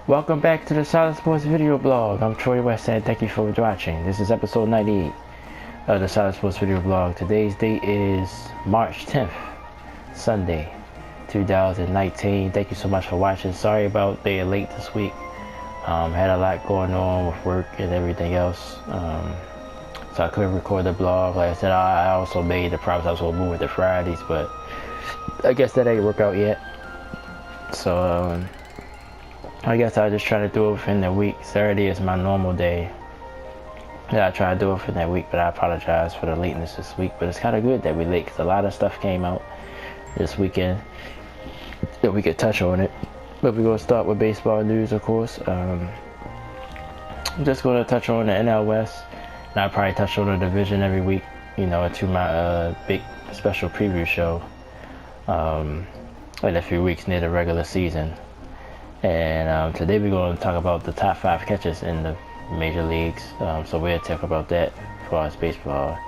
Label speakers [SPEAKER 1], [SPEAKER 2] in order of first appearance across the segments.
[SPEAKER 1] Welcome back to the Solid Sports video blog. I'm Troy West and thank you for watching. This is episode 98 of the Solid Sports video blog. Today's date is March 10th, Sunday, 2019. Thank you so much for watching. Sorry about being late this week. Had a lot going on with work and everything else. So I couldn't record the blog. Like I said, I also made the promise I was going to move it to Fridays, but I guess that ain't work out yet. So, I guess I just try to do it within the week. Saturday is my normal day. Yeah, I try to do it within that week, but I apologize for the lateness this week. But it's kind of good that we're late because a lot of stuff came out this weekend that we could touch on it. But we're going to start with baseball news, of course. I'm just going to touch on the N.L West. And I'll probably touch on the division every week, you know, into my big special preview show in a few weeks near the regular season. And today we're going to talk about the top 5 catchers in the major leagues. So we'll talk about that as far as baseball.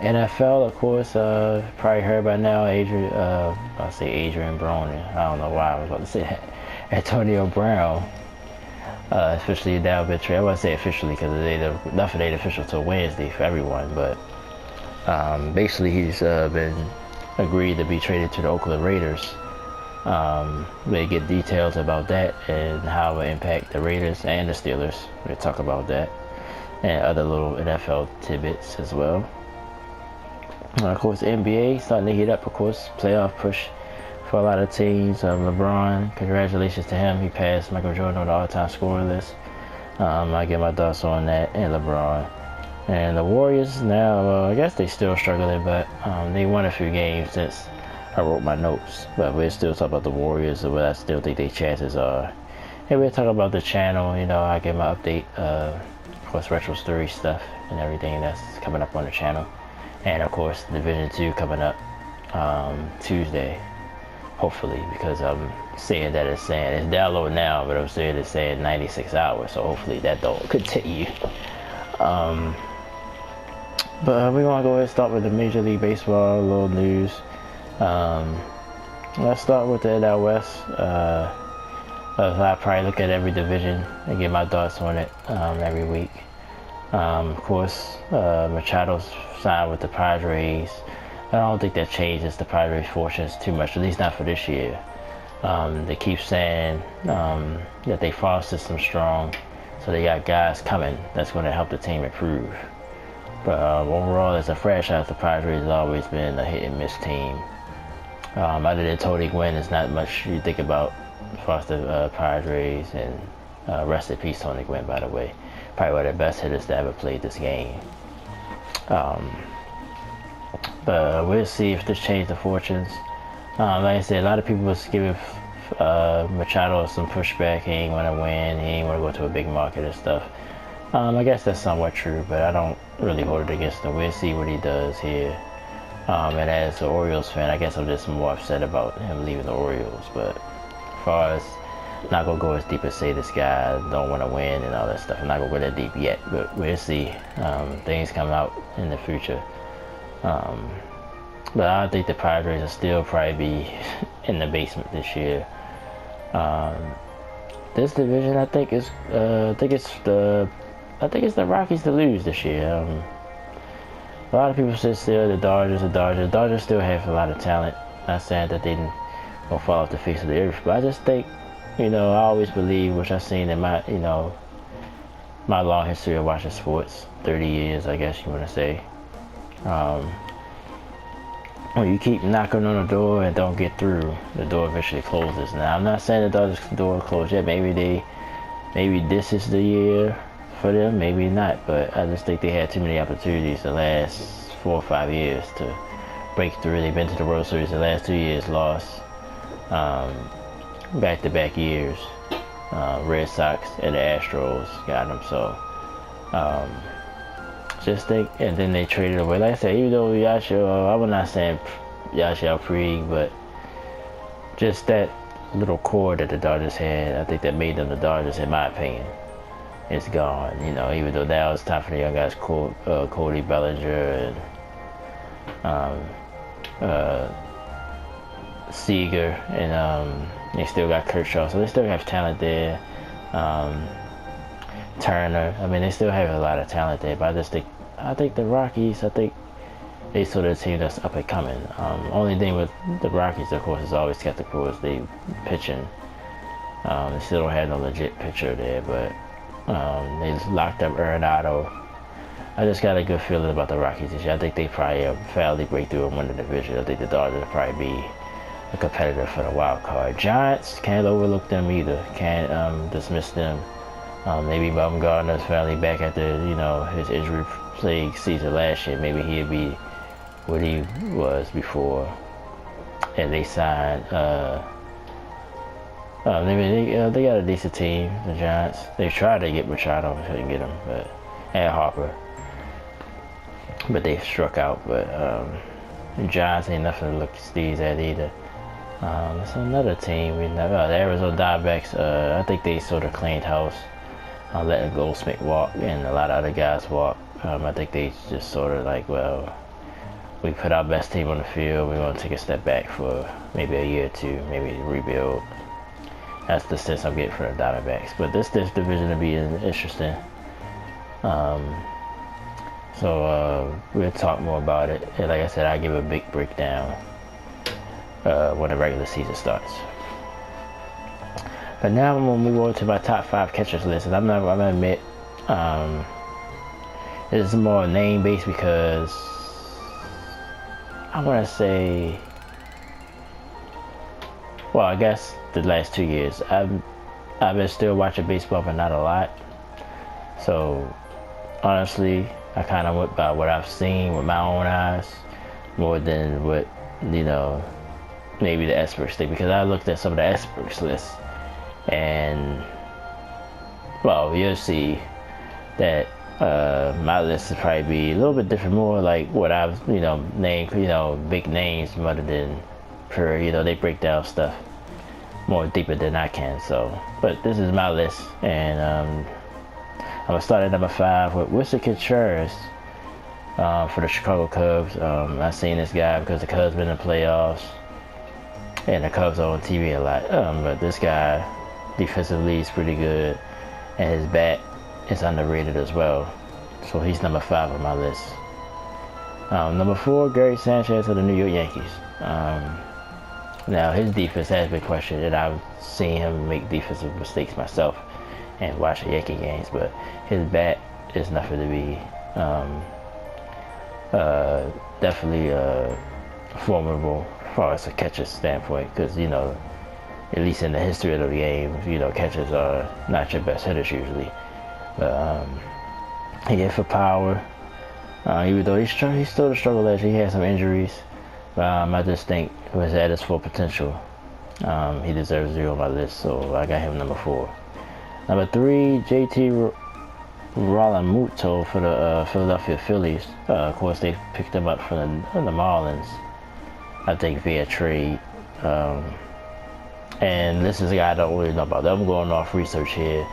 [SPEAKER 1] NFL, of course, probably heard by now, I'll say Adrian Broner. I don't know why I was about to say that. Antonio Brown, officially now been traded. I wouldn't say officially because nothing ain't official till Wednesday for everyone. But basically he's been agreed to be traded to the Oakland Raiders. They get details about that and how it impact the Raiders and the Steelers. We'll talk about that and other little NFL tidbits as well. Of course, NBA starting to heat up. Of course, playoff push for a lot of teams. LeBron, congratulations to him. He passed Michael Jordan on the all-time scoring list. I get my thoughts on that and LeBron. And the Warriors now, I guess they still struggling, but they won a few games since I wrote my notes, but we'll still talk about the Warriors and what I still think their chances are. And we'll talk about the channel, you know, I give my update, of course, retro story stuff and everything that's coming up on the channel. And of course, Division 2 coming up Tuesday, hopefully, because I'm saying that it's download now, but I'm saying it's saying 96 hours, so hopefully that don't continue. But we're going to go ahead and start with the Major League Baseball, a little news. Let's start with the N.L West. I probably look at every division and get my thoughts on it every week. Of course, Machado's signed with the Padres. I don't think that changes the Padres' fortunes too much, at least not for this year. They keep saying that they farm system strong, so they got guys coming that's going to help the team improve. But overall, as a franchise, the Padres has always been a hit and miss team. Other than Tony Gwynn, there's not much you think about as far as the Padres, and rest in peace Tony Gwynn, by the way. Probably one of the best hitters that ever played this game. But we'll see if this changed the fortunes. Like I said, a lot of people was giving Machado some pushback. He ain't want to win, he ain't want to go to a big market and stuff. I guess that's somewhat true, but I don't really hold it against him. We'll see what he does here. And as an Orioles fan, I guess I'm just more upset about him leaving the Orioles. But as far as, I'm not going to go as deep as say this guy don't want to win and all that stuff. I'm not going to go that deep yet, but we'll see. Things come out in the future. But I think the Padres will still probably be in the basement this year. This division, I think it's the Rockies to lose this year. A lot of people say still the Dodgers. The Dodgers still have a lot of talent. Not saying that they will fall off the face of the earth, but I just think, you know, I always believe, which I've seen in my, you know, my long history of watching sports, 30 years, I guess you want to say. When you keep knocking on the door and don't get through, the door eventually closes. Now, I'm not saying the Dodgers door closed yet. Maybe this is the year for them, maybe not, but I just think they had too many opportunities the last 4 or 5 years to break through. They've been to the World Series the last 2 years, lost back-to-back years. Red Sox and the Astros got them, so just think, and then they traded away. Like I said, even though Yasha, I was not saying Yasha Puig, but just that little core that the Dodgers had, I think that made them the Dodgers, in my opinion. It's gone, you know, even though now it's time for the young guys, Cody Bellinger and Seager, and they still got Kershaw, so they still have talent there. Turner. I mean, they still have a lot of talent there, but I think the Rockies, they sort of team that's up and coming. Only thing with the Rockies, of course, is always skeptical is they pitching. They still don't have no legit pitcher there, but they locked up Arenado. I just got a good feeling about the Rockies this year. I think they probably fairly break through and win the division. I think the Dodgers will probably be a competitor for the wild card. Giants, can't overlook them either. Can't dismiss them. Maybe Bumgarner's finally back after his injury-plagued season last year. Maybe he'll be what he was before. And they signed. They got a decent team, the Giants. They tried to get Machado, couldn't get him, and Harper. But they struck out. But the Giants ain't nothing to look these at either. It's another team we never. The Arizona Diamondbacks. I think they sort of cleaned house, letting Goldsmith walk and a lot of other guys walk. I think they just sort of like, well, we put our best team on the field. We want to take a step back for maybe a year or two, maybe rebuild. That's the sense I'm getting from the Diamondbacks. But this division will be interesting. So we'll talk more about it. And like I said, I'll give a big breakdown when the regular season starts. But now I'm gonna move on to my top 5 catchers list, and I'm gonna admit it's more name based because I want to say, well, I guess the last 2 years I've been still watching baseball, but not a lot. So honestly, I kind of went by what I've seen with my own eyes more than what maybe the experts think, because I looked at some of the experts lists, and well, you'll see that my list would probably be a little bit different, more like what I've named big names rather than for they break down stuff more deeper than I can. So, but this is my list, and I'm gonna start at number 5 with Wilson Contreras for the Chicago Cubs. I've seen this guy because the Cubs been in the playoffs, and the Cubs are on TV a lot. But this guy defensively is pretty good, and his bat is underrated as well. So he's number 5 on my list. Number 4, Gary Sanchez of the New York Yankees. Now his defense has been questioned, and I've seen him make defensive mistakes myself and watching Yankee games, but his bat is nothing to be definitely formidable as far as a catcher standpoint, because at least in the history of the game, catchers are not your best hitters usually. But he hit for power, even though he still struggled last year. He had some injuries, but I just think he was at his full potential. He deserves to be on my list, so I got him number 4. Number 3, JT Realmuto for the Philadelphia Phillies. Of course, they picked him up from the Marlins, I think via trade. And this is a guy I don't really know about. I'm going off research here.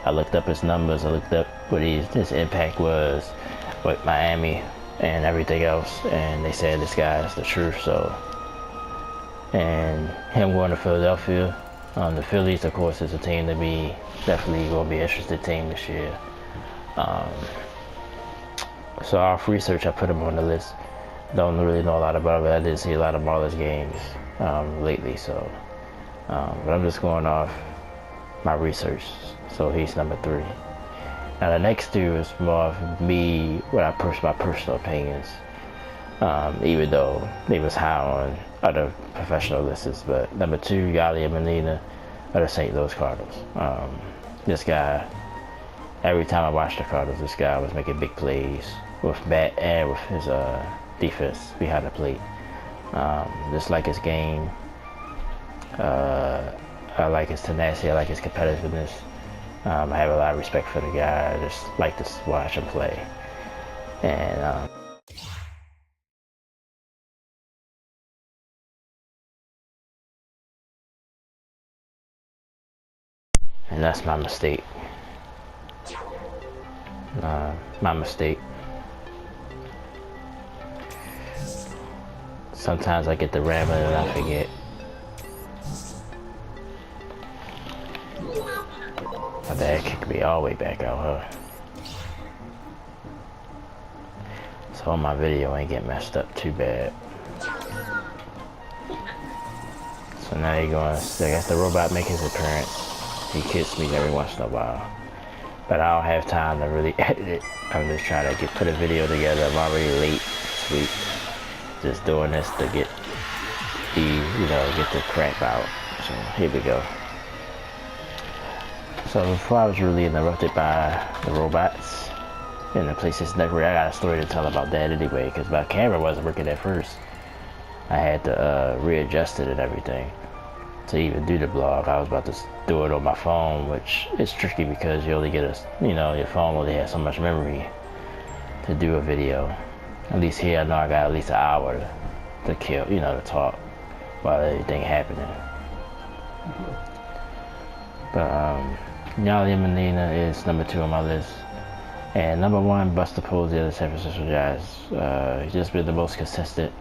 [SPEAKER 1] I looked up his numbers. I looked up what his impact was with Miami and everything else, and they said this guy is the truth. So, and him going to Philadelphia, the Phillies, of course, is a team to be definitely going to be an interested team this year. So off research, I put him on the list. Don't really know a lot about him, but I did see a lot of Marlins games lately. So, but I'm just going off my research. So he's number 3. Now the next 2 is more of me, my personal opinions. Even though they was high on other professional lists, but number 2, Yadier Molina of the St. Louis Cardinals. This guy, every time I watched the Cardinals, this guy was making big plays with bat and with his defense behind the plate. Just like his game. I like his tenacity. I like his competitiveness. I have a lot of respect for the guy. I just like to watch him play. And that's my mistake. My mistake. Sometimes I get the rambling and I forget. My dad kicked me all the way back out, huh? So my video ain't get messed up too bad. So now you're going, I guess the robot make his appearance. He kicks me every once in a while. But I don't have time to really edit it. I'm just trying to put a video together. I'm already late this week. Just doing this to get the crap out. So here we go. So before I was really interrupted by the robots and the PlayStation Network, I got a story to tell about that anyway, because my camera wasn't working at first. I had to readjust it and everything to even do the blog. I was about to do it on my phone, which is tricky because you only get your phone only has so much memory to do a video. At least here I know I got at least an hour to kill, to talk while everything happening. But N.L is number 2 on my list. And number 1, Buster Posey of the San Francisco Giants. He's just been the most consistent,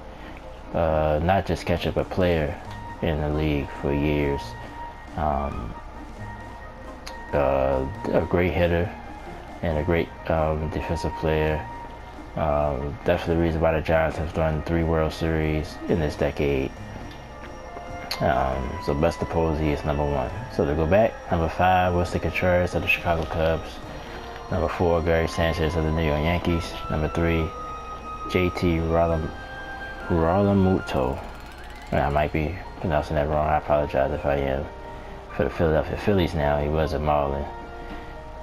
[SPEAKER 1] not just catcher, but player in the league for years. A great hitter and a great defensive player. Definitely the reason why the Giants have won 3 World Series in this decade. So Buster Posey is number 1. So to go back, number 5, Winston Contreras of the Chicago Cubs. Number 4, Gary Sanchez of the New York Yankees. Number 3, JT Realmuto. I might be pronouncing that wrong. I apologize if I am. For the Philadelphia Phillies now, he was a Marlin.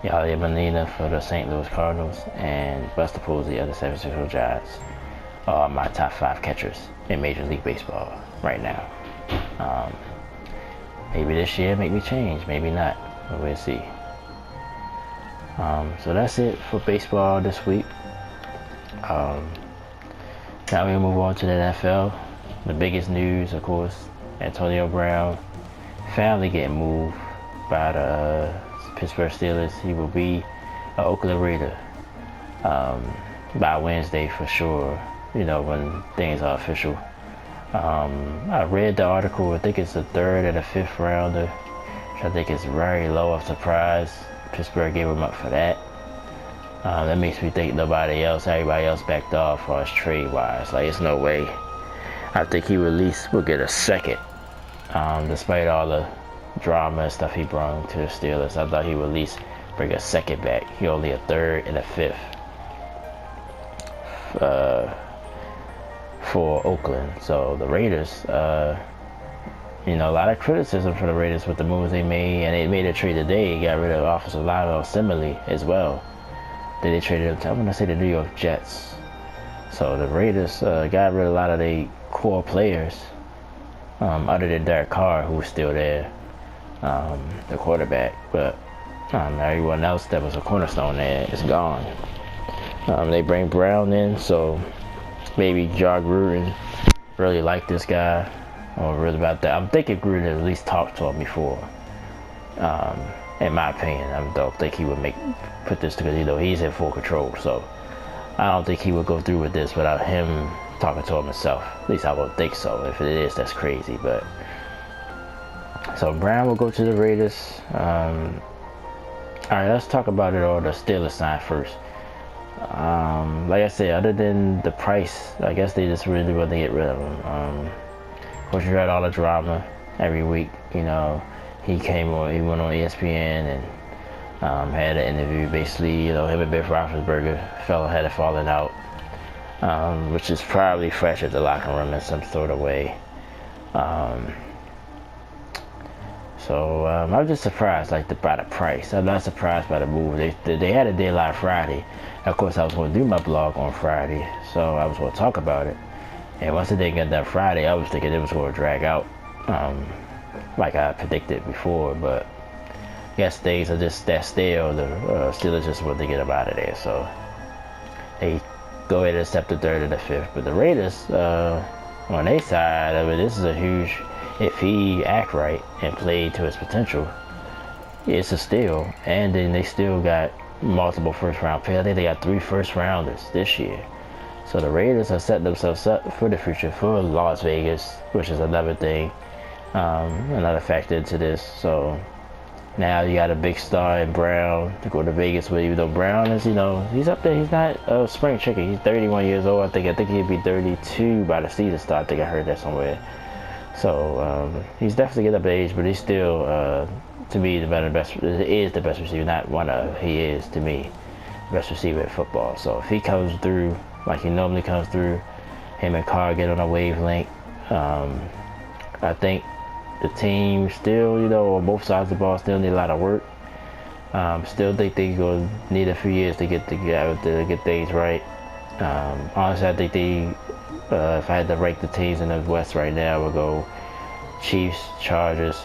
[SPEAKER 1] Yadier Molina for the St. Louis Cardinals, and Buster Posey of the San Francisco Giants are my top 5 catchers in Major League Baseball right now. Maybe this year make me change, maybe not, but we'll see. So that's it for baseball this week. Now we'll move on to the NFL. The biggest news, of course, Antonio Brown finally getting moved by the Pittsburgh Steelers. He will be an Oakland Raider by Wednesday for sure, when things are official. I read the article. I think it's the 3rd and the 5th rounder, which I think is very low of surprise. Pittsburgh gave him up for that. That makes me think everybody else backed off for us trade-wise. Like, it's no way. I think he at least will get a second, despite all the drama and stuff he brought to the Steelers. I thought he would at least bring a second back. He only a 3rd and a 5th for Oakland. So the Raiders, a lot of criticism for the Raiders with the moves they made, and they made a trade today. Got rid of offensive lineman Simile as well. Then they traded him to, I'm going to say, the New York Jets. So the Raiders got rid of a lot of their core players, other than Derek Carr, who was still there, the quarterback. But everyone else that was a cornerstone there is gone. They bring Brown in, so maybe John Gruden really liked this guy, or really about that. I'm thinking Gruden at least talked to him before. In my opinion, I don't think he would put this together. He's in full control, so I don't think he would go through with this without him talking to him himself. At least I would think so. If it is, that's crazy. But so Brown will go to the Raiders. All right, let's talk about it on the Steelers side first. Like I said, other than the price, I guess they just really want to get rid of him. Of course, you heard all the drama every week. He went on ESPN and had an interview. Basically, him and Ben Roethlisberger had a falling out, which is probably fractured the locker room in some sort of way. So I'm just surprised, by the price. I'm not surprised by the move. They had a deadline Friday. Of course, I was going to do my blog on Friday, so I was going to talk about it. And once it didn't get done Friday, I was thinking it was going to drag out, like I predicted before. But I guess things are just that stale. The Steelers just want to get them out of there, so they go ahead and accept the 3rd and the 5th. But the Raiders, on their side, this is a huge. If he act right and played to his potential, it's a steal. And then they still got multiple first-round picks. I think they got 3 first-rounders this year. So the Raiders are setting themselves up for the future for Las Vegas, which is another thing, another factor into this. So Now you got a big star in Brown to go to Vegas with, even though Brown is, he's up there. He's not a spring chicken. He's 31 years old. I think he'd be 32 by the season start. I think I heard that somewhere. So he's definitely getting up in age, but he's still, to me, the best receiver. Not one of, he is, to me, the best receiver in football. So if he comes through like he normally comes through, him and Carr get on a wavelength. I think the team still, on both sides of the ball, still need a lot of work. Still think they're going to need a few years to get things right. Honestly, I think if I had to rank the teams in the West right now, I would go Chiefs, Chargers,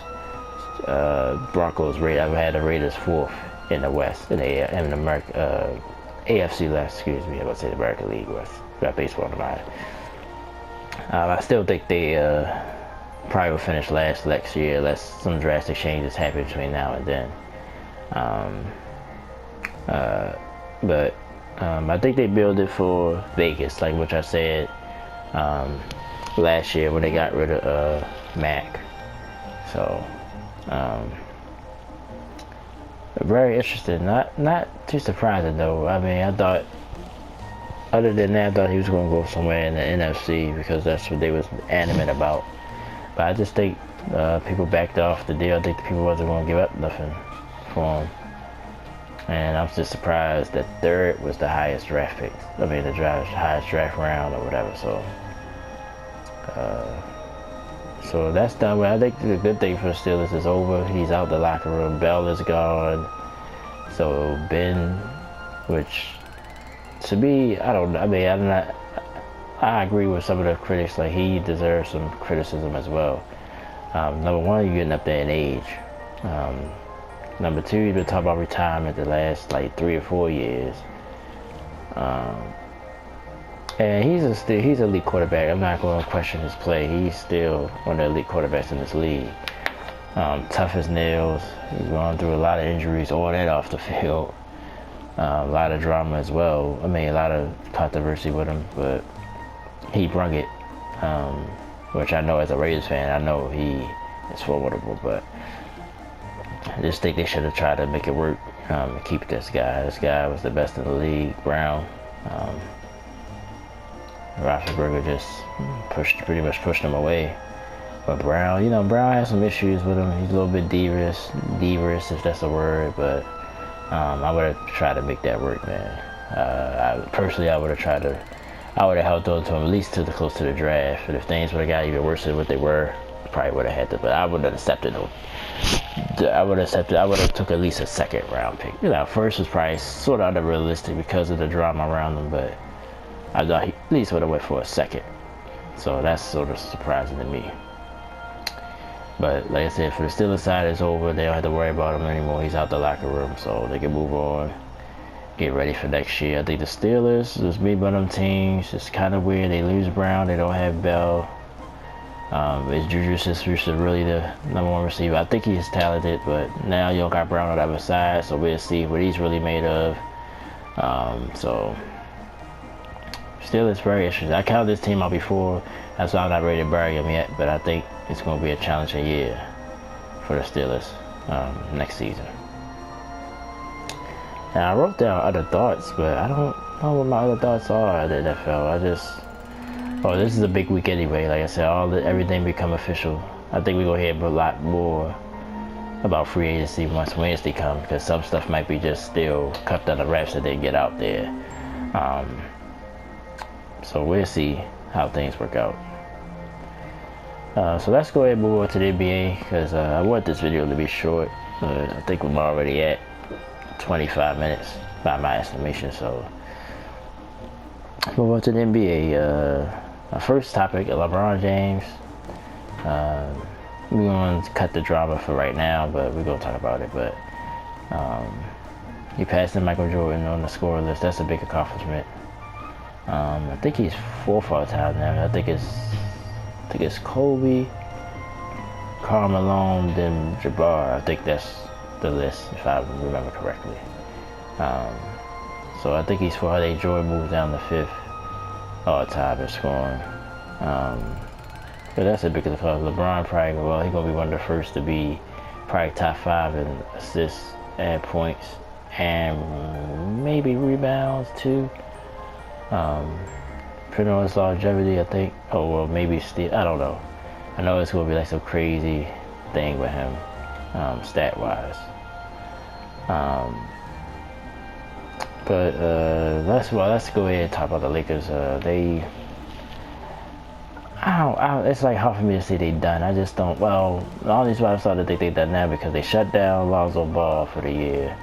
[SPEAKER 1] Broncos. I would have the Raiders fourth in the West, in the AFC West. Excuse me, I would say the American League West. Got baseball in mind. I still think they probably will finish last next year unless some drastic changes happen between now and then. But I think they build it for Vegas, like which I said last year when they got rid of Mac. So very interesting. Not too surprising though. I mean, I thought, other than that, I thought he was going to go somewhere in the NFC because that's what they was adamant about. But I just think people backed off the deal. I think the people wasn't going to give up nothing for him. And I'm just surprised that third was the highest draft pick. I mean, the highest draft round or whatever. So that's done with. I think the good thing for the Steelers is over. He's out the locker room. Bell is gone. So Ben, which to me, I don't know. I mean, I agree with some of the critics. Like, he deserves some criticism as well. Number one, you're getting up there in age. Number two, he's been talking about retirement the last 3 or 4 years. And he's an elite quarterback. I'm not going to question his play. He's still one of the elite quarterbacks in this league. Tough as nails. He's gone through a lot of injuries on and off the field. A lot of drama as well. I mean, a lot of controversy with him, but he brung it. Which I know as a Raiders fan, I know he is formidable, but I just think they should have tried to make it work and keep this guy. This guy was the best in the league. Brown. Roethlisberger just pretty much pushed him away. But Brown, Brown has some issues with him. He's a little bit divorous, if that's a word. But I would have tried to make that work, man. I would have held on to him at least close to the draft. And if things would have got even worse than what they were, probably would have had to. But I would have accepted them. I would have took at least a second round pick. First was probably sort of unrealistic because of the drama around them, but I thought he at least would have went for a second. So that's sort of surprising to me. But like I said, for the Steelers side, it's over. They don't have to worry about him anymore. He's out the locker room, so they can move on, get ready for next year. I think the Steelers, just me by them teams, it's kind of weird. They lose Brown, they don't have Bell. Is Juju Smith-Schuster really the number one receiver? I think he's talented, but now you don't got Brown on the other side, so we'll see what he's really made of. So still, it's very interesting. I counted this team out before. That's why I'm not ready to bury them yet, but I think it's going to be a challenging year for the Steelers next season. Now, I wrote down other thoughts, but I don't know what my other thoughts are at the NFL. This is a big week anyway. Like I said, everything become official. I think we're going to hear a lot more about free agency once Wednesday comes, because some stuff might be just still cut down the wraps that they get out there. So we'll see how things work out. So let's go ahead and move on to the NBA, because I want this video to be short. I think we're already at 25 minutes by my estimation. So move on to the NBA. Our first topic, LeBron James. We're going to cut the drama for right now, but we're going to talk about it. But he passed Michael Jordan on the score list. That's a big accomplishment. I think he's fourth all time now. I think it's Kobe, Karl Malone, then Jabbar. I think that's the list, if I remember correctly. So I think he's fourth. I think Jordan moves down to fifth all time in scoring. But that's a big accomplishment. LeBron probably, he's gonna be one of the first to be probably top 5 in assists and points, and maybe rebounds too. Depending on his longevity, I think. Oh well, maybe still. I don't know. I know it's gonna be like some crazy thing with him, stat wise. But let's go ahead and talk about the Lakers. It's like hard for me to say they done. I just don't. Well, all these why I started to think they done now because they shut down Lonzo Ball for the year.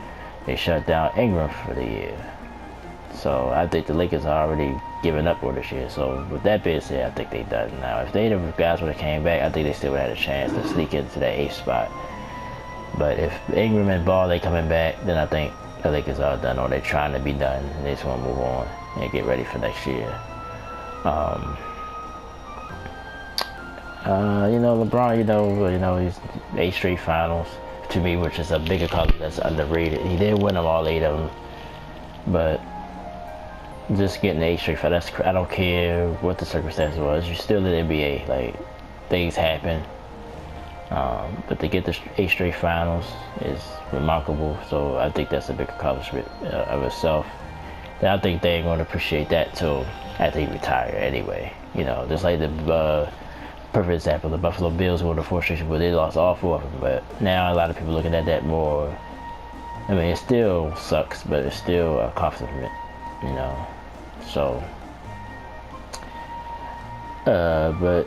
[SPEAKER 1] They shut down Ingram for the year. So I think the Lakers are already giving up on this year. So with that being said, I think they done now. If the guys would have came back, I think they still would have had a chance to sneak into that 8th spot. But if Ingram and Ball they coming back, then I think the Lakers are done, or they're trying to be done, and they just want to move on and get ready for next year. LeBron, he's 8 straight finals to me, which is a bigger color that's underrated. He did win them all 8 of them, but just getting 8 straight finals, I don't care what the circumstances was. You're still in the NBA. Like, things happen. But to get the 8 straight finals is remarkable. So I think that's a big accomplishment of itself. And I think they ain't going to appreciate that till after he retire anyway. Just like the perfect example, the Buffalo Bills won the 4 straight, but they lost all 4 of them. But now a lot of people looking at that more. I mean, it still sucks, but it's still a accomplishment, So, but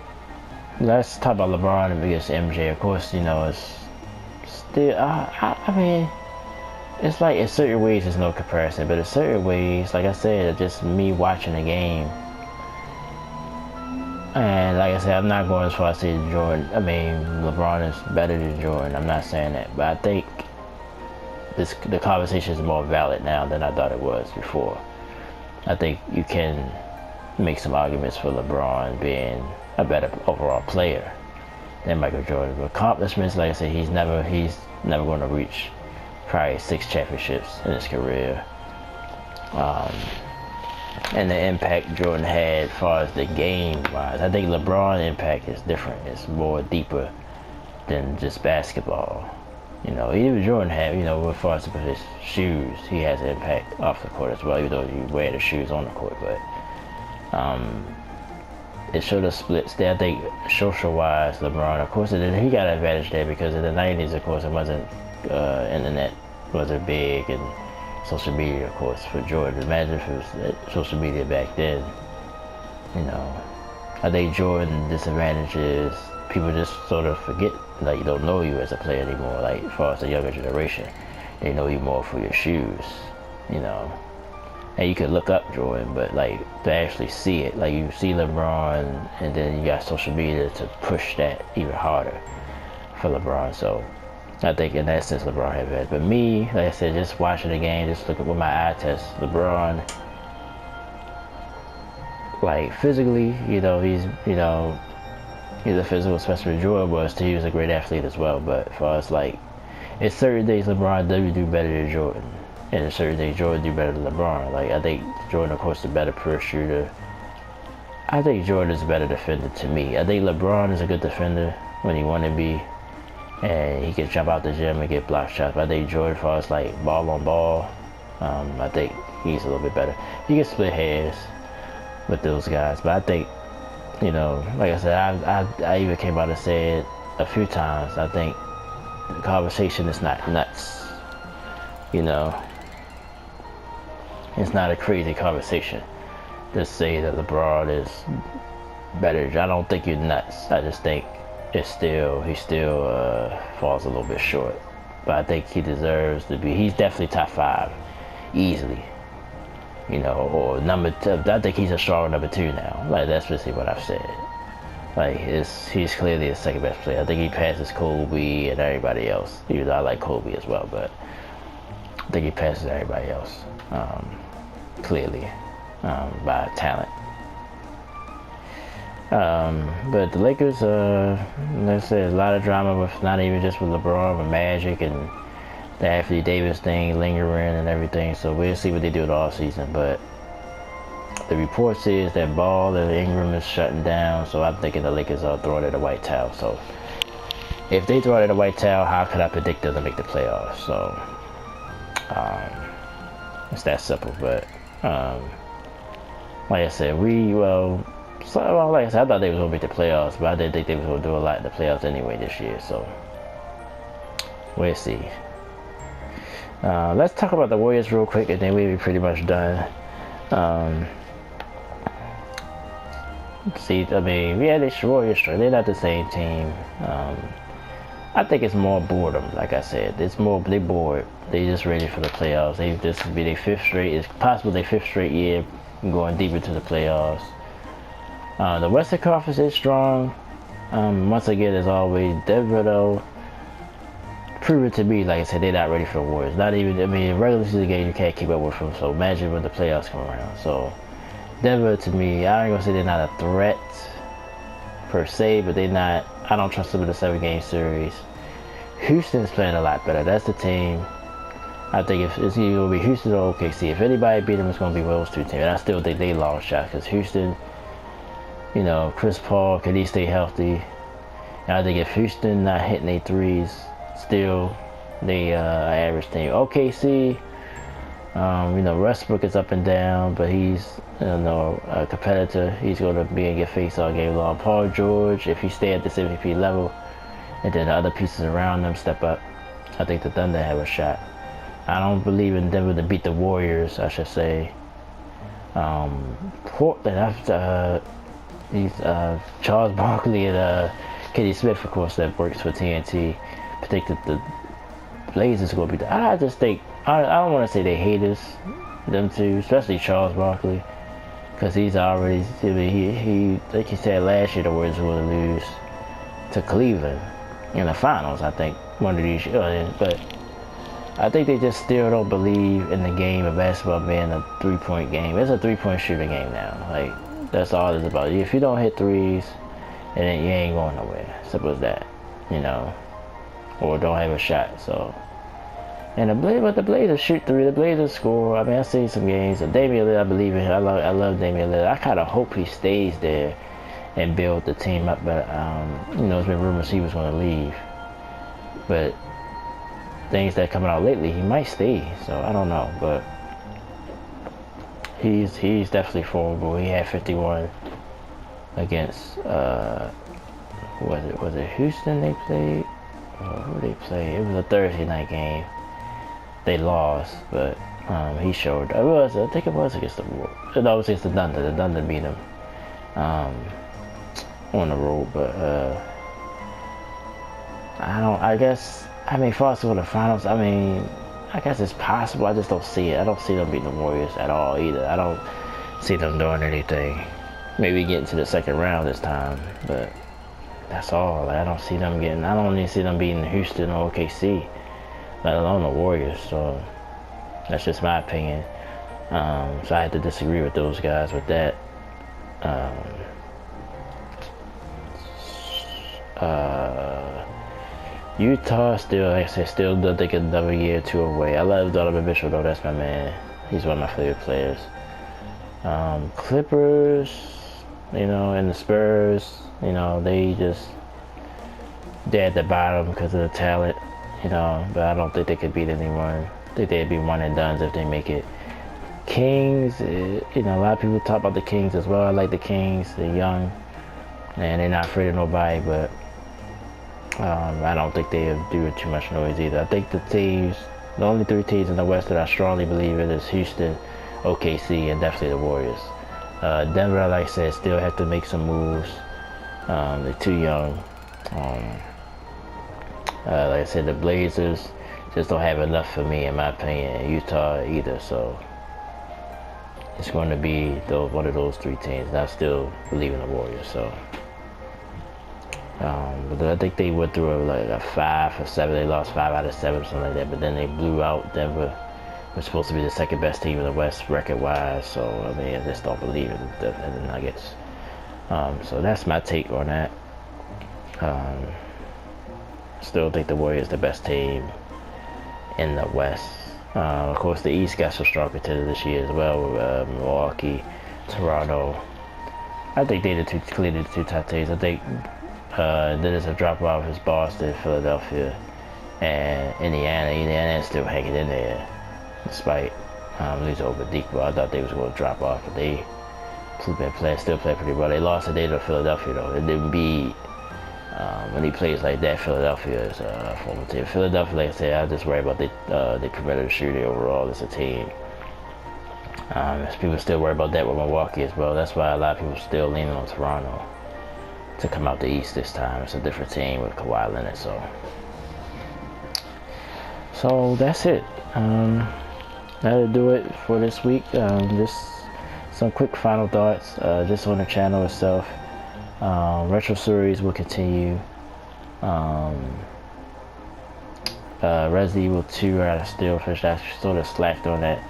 [SPEAKER 1] let's talk about LeBron against MJ. Of course, it's still. I mean, it's like in certain ways there's no comparison, but in certain ways, like I said, just me watching the game. And like I said, I'm not going as far as saying Jordan. I mean, LeBron is better than Jordan. I'm not saying that, but I think the conversation is more valid now than I thought it was before. I think you can make some arguments for LeBron being a better overall player than Michael Jordan. But accomplishments, like I said, he's never going to reach probably 6 championships in his career. And the impact Jordan had as far as the game wise, I think LeBron's impact is different. It's more deeper than just basketball. Even Jordan had, as far as his shoes, he has an impact off the court as well, even though you wear the shoes on the court. But it showed a splits there. I think social-wise, LeBron, of course, he got an advantage there because in the 90s, of course, it wasn't, internet wasn't big, and social media, of course, for Jordan. Imagine if it was social media back then. I think Jordan's disadvantage is people just sort of forget, like, you don't know you as a player anymore. Like, as far as the younger generation, they know you more for your shoes, And you could look up Jordan, but like to actually see it, like you see LeBron, and then you got social media to push that even harder for LeBron. So I think in that sense LeBron had that. But me, like I said, just watching the game, just looking with my eye test, LeBron, like physically, he's a physical specimen. Jordan was too. He was a great athlete as well. But for us, like, it's certain days LeBron does do better than Jordan, and in certain days Jordan do better than LeBron. Like, I think Jordan, of course, is a better pure shooter. I think Jordan is a better defender to me. I think LeBron is a good defender when he want to be, and he can jump out the gym and get block shots. But I think Jordan, for us, like ball on ball, I think he's a little bit better. He can split hairs with those guys, but I think, like I said, I even came out and said a few times, I think the conversation is not nuts. It's not a crazy conversation to say that LeBron is better. I don't think you're nuts. I just think he still falls a little bit short. But I think he deserves to be. He's definitely top 5, easily. Or number 2. I think he's a strong number 2 now. Like, that's basically what I've said. Like, he's clearly the second best player. I think he passes Kobe and everybody else. Even though I like Kobe as well, but I think he passes everybody else. Clearly, by talent. But the Lakers, let's say, a lot of drama with not even just with LeBron, but Magic and the Anthony Davis thing lingering and everything. So we'll see what they do all season. But the report says that Ball and Ingram is shutting down. So I'm thinking the Lakers are throwing in a white towel. So if they throw out the white towel, how could I predict them to make the playoffs? So it's that simple. But like I said, like I said, I thought they was gonna make the playoffs, but I didn't think they was gonna do a lot in the playoffs anyway this year. So we'll see. Let's talk about the Warriors real quick, and then we'll be pretty much done. See, I mean, yeah, Warriors, they're not the same team. I think it's more boredom. Like I said, it's more they bored. They just ready for the playoffs. This will be their 5th straight. It's possible their 5th straight year going deep into the playoffs. The Western Conference is strong. Once again, as always, Denver though, prove it to me. Like I said, they're not ready for the Warriors. Not even. I mean, regular season game you can't keep up with them. So imagine when the playoffs come around. So Denver, to me, I ain't gonna say they're not a threat per se, but they're not. I don't trust them in the 7-game series. Houston's playing a lot better. That's the team. I think if it's either gonna be Houston or OKC. If anybody beat them, it's gonna be those two teams. And I still think they long shot because Houston, you know, Chris Paul, can he stay healthy? And I think if Houston not hitting their threes, still they average team. OKC, you know, Westbrook is up and down, but he's, you know, a competitor. He's going to be and get faced all game long. Paul George, if he stay at this MVP level, and then the other pieces around them step up, I think the Thunder have a shot. I don't believe in Denver to beat the Warriors, I should say. Portland, after Charles Barkley and Kenny Smith, of course, that works for TNT, predicted the Blazers going to be. I just think I don't want to say they haters, them two, especially Charles Barkley, because he's already. I mean, he like he said last year the Warriors were going to lose to Cleveland in the finals. I think one of these, but I think they just still don't believe in the game of basketball being a 3-point game. It's a 3-point shooting game now. Like, that's all it's about. If you don't hit threes, and then you ain't going nowhere. Simple as that, you know, or don't have a shot. So, and the Blazers shoot three. The Blazers score. I mean, I've seen some games. Damian Lillard, I believe in him. I love Damian Lillard. I kind of hope he stays there and build the team up. But you know, there's been rumors he was going to leave. But things that coming out lately, he might stay. So I don't know, but he's definitely formidable. He had 51 against was it Houston they played? Who they played? It was a Thursday night game. They lost, but he showed. I think it was against the Warriors. No, it was against the Thunder. The Thunder beat him on the road, but I guess. I mean, for us to go to the finals, I mean, I guess it's possible. I just don't see it. I don't see them beating the Warriors at all either. I don't see them doing anything. Maybe getting to the second round this time, but that's all. Like, I don't see them getting. I don't even see them beating Houston or OKC, let alone the Warriors. So that's just my opinion. So I had to disagree with those guys with that. Utah still, like I said, still don't think another year or two away. I love Donovan Mitchell though. That's my man. He's one of my favorite players. Clippers, you know, and the Spurs, you know, they're at the bottom because of the talent, you know, but I don't think they could beat anyone. I think they'd be one and done if they make it. Kings, you know, a lot of people talk about the Kings as well. I like the Kings. They're young and they're not afraid of nobody, but I don't think they'll do too much noise either. I think the only 3 teams in the West that I strongly believe in is Houston, OKC, and definitely the Warriors. Denver, like I said, still have to make some moves. They're too young. Like I said, the Blazers just don't have enough for me, in my opinion. Utah either, so it's going to be one of those 3 teams. And I still believe in the Warriors, so. But I think they went through like a 5 or 7. They lost 5 out of 7, something like that. But then they blew out Denver. We're supposed to be the second best team in the West record-wise. So I mean, I just don't believe in the Nuggets. So that's my take on that. Still think the Warriors the best team in the West. Of course, the East got some strong contenders this year as well with Milwaukee, Toronto. I think they're clearly the 2 top teams. I think Then there's a drop off is Boston, Philadelphia, and Indiana. Indiana is still hanging in there, despite losing over Deke. I thought they was going to drop off, but they still play pretty well. They lost today to Philadelphia though. It didn't beat. When he plays like that, Philadelphia is a former team. Philadelphia, like I said, I just worry about they perimeter shooting overall as a team. People still worry about that with Milwaukee as well. That's why a lot of people still leaning on Toronto to come out the East this time. It's a different team with Kawhi Leonard, so that's it. That'll do it for this week. Just some quick final thoughts, just on the channel itself. Retro series will continue. Resident Evil 2, I still finished. I sort of slacked on that.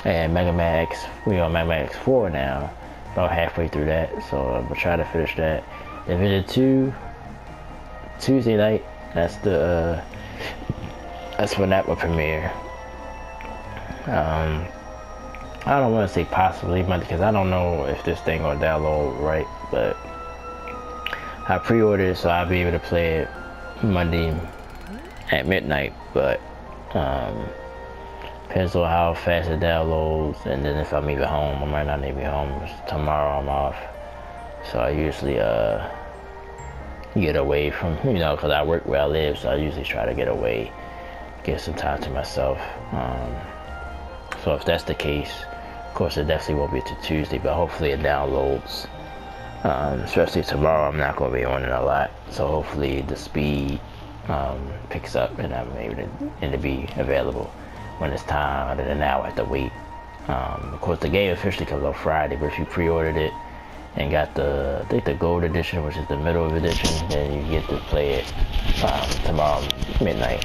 [SPEAKER 1] And Mega Man X, we on Mega Man X4 now, about halfway through that, so I'm gonna try to finish that. Division 2, Tuesday night, that's when that will premiere. I don't want to say possibly, because I don't know if this thing will download right, but I pre-ordered it, so I'll be able to play it Monday at midnight, but depends on how fast it downloads, and then if I'm even home. I might not even be home. Tomorrow I'm off, so I usually get away from, because I work where I live, so I usually try to get away, get some time to myself. So if that's the case, of course it definitely won't be till Tuesday, but hopefully it downloads. Especially tomorrow, I'm not going to be on it a lot, so hopefully the speed picks up and I'm able to be available when it's time, other than now I have to wait. Of course the game officially comes on Friday, but if you pre-ordered it and got I think the gold edition, which is the middle of edition, then you get to play it tomorrow midnight.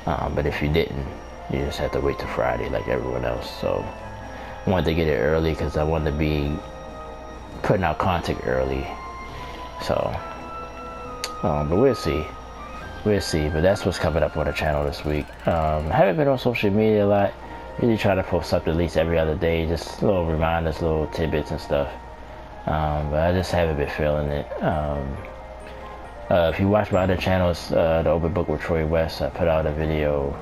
[SPEAKER 1] But if you didn't, you just have to wait till Friday like everyone else. So I wanted to get it early because I wanted to be putting out content early. So but we'll see, but that's what's coming up on the channel this week. I haven't been on social media a lot. Really try to post up at least every other day, just little reminders, little tidbits and stuff, but I just haven't been feeling it. If you watch my other channels, the Open Book with Troy West, I put out a video,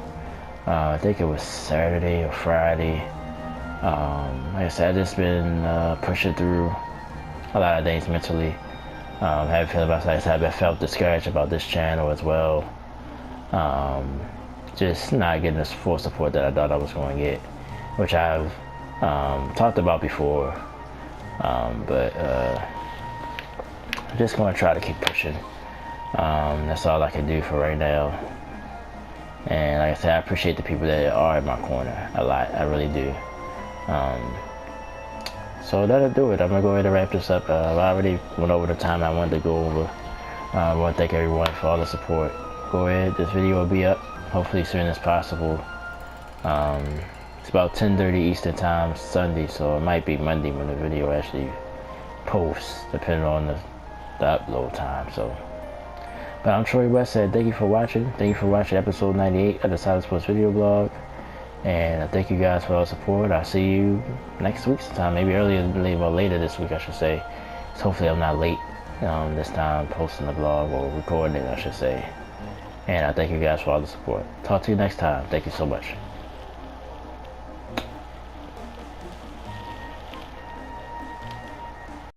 [SPEAKER 1] I think it was Saturday or Friday. Like I said, I've just been pushing through a lot of things mentally. Haven't felt about, like I said, I felt discouraged about this channel as well. Just not getting the full support that I thought I was going to get, which I've talked about before. But I'm just going to try to keep pushing. That's all I can do for right now. And like I said, I appreciate the people that are in my corner a lot. I really do. So that'll do it. I'm gonna go ahead and wrap this up. I already went over the time I wanted to go over. I want to thank everyone for all the support. Go ahead, this video will be up hopefully as soon as possible. It's about 10:30 Eastern time Sunday, so it might be Monday when the video actually posts, depending on the upload time. So, but I'm Troy West, said thank you for watching. Thank you for watching episode 98 of the Solid Sports Video Blog. And I thank you guys for all the support. I'll see you next week sometime, maybe later this week, I should say. So hopefully I'm not late this time posting the blog, or recording it, I should say. And I thank you guys for all the support. Talk to you next time. Thank you so much.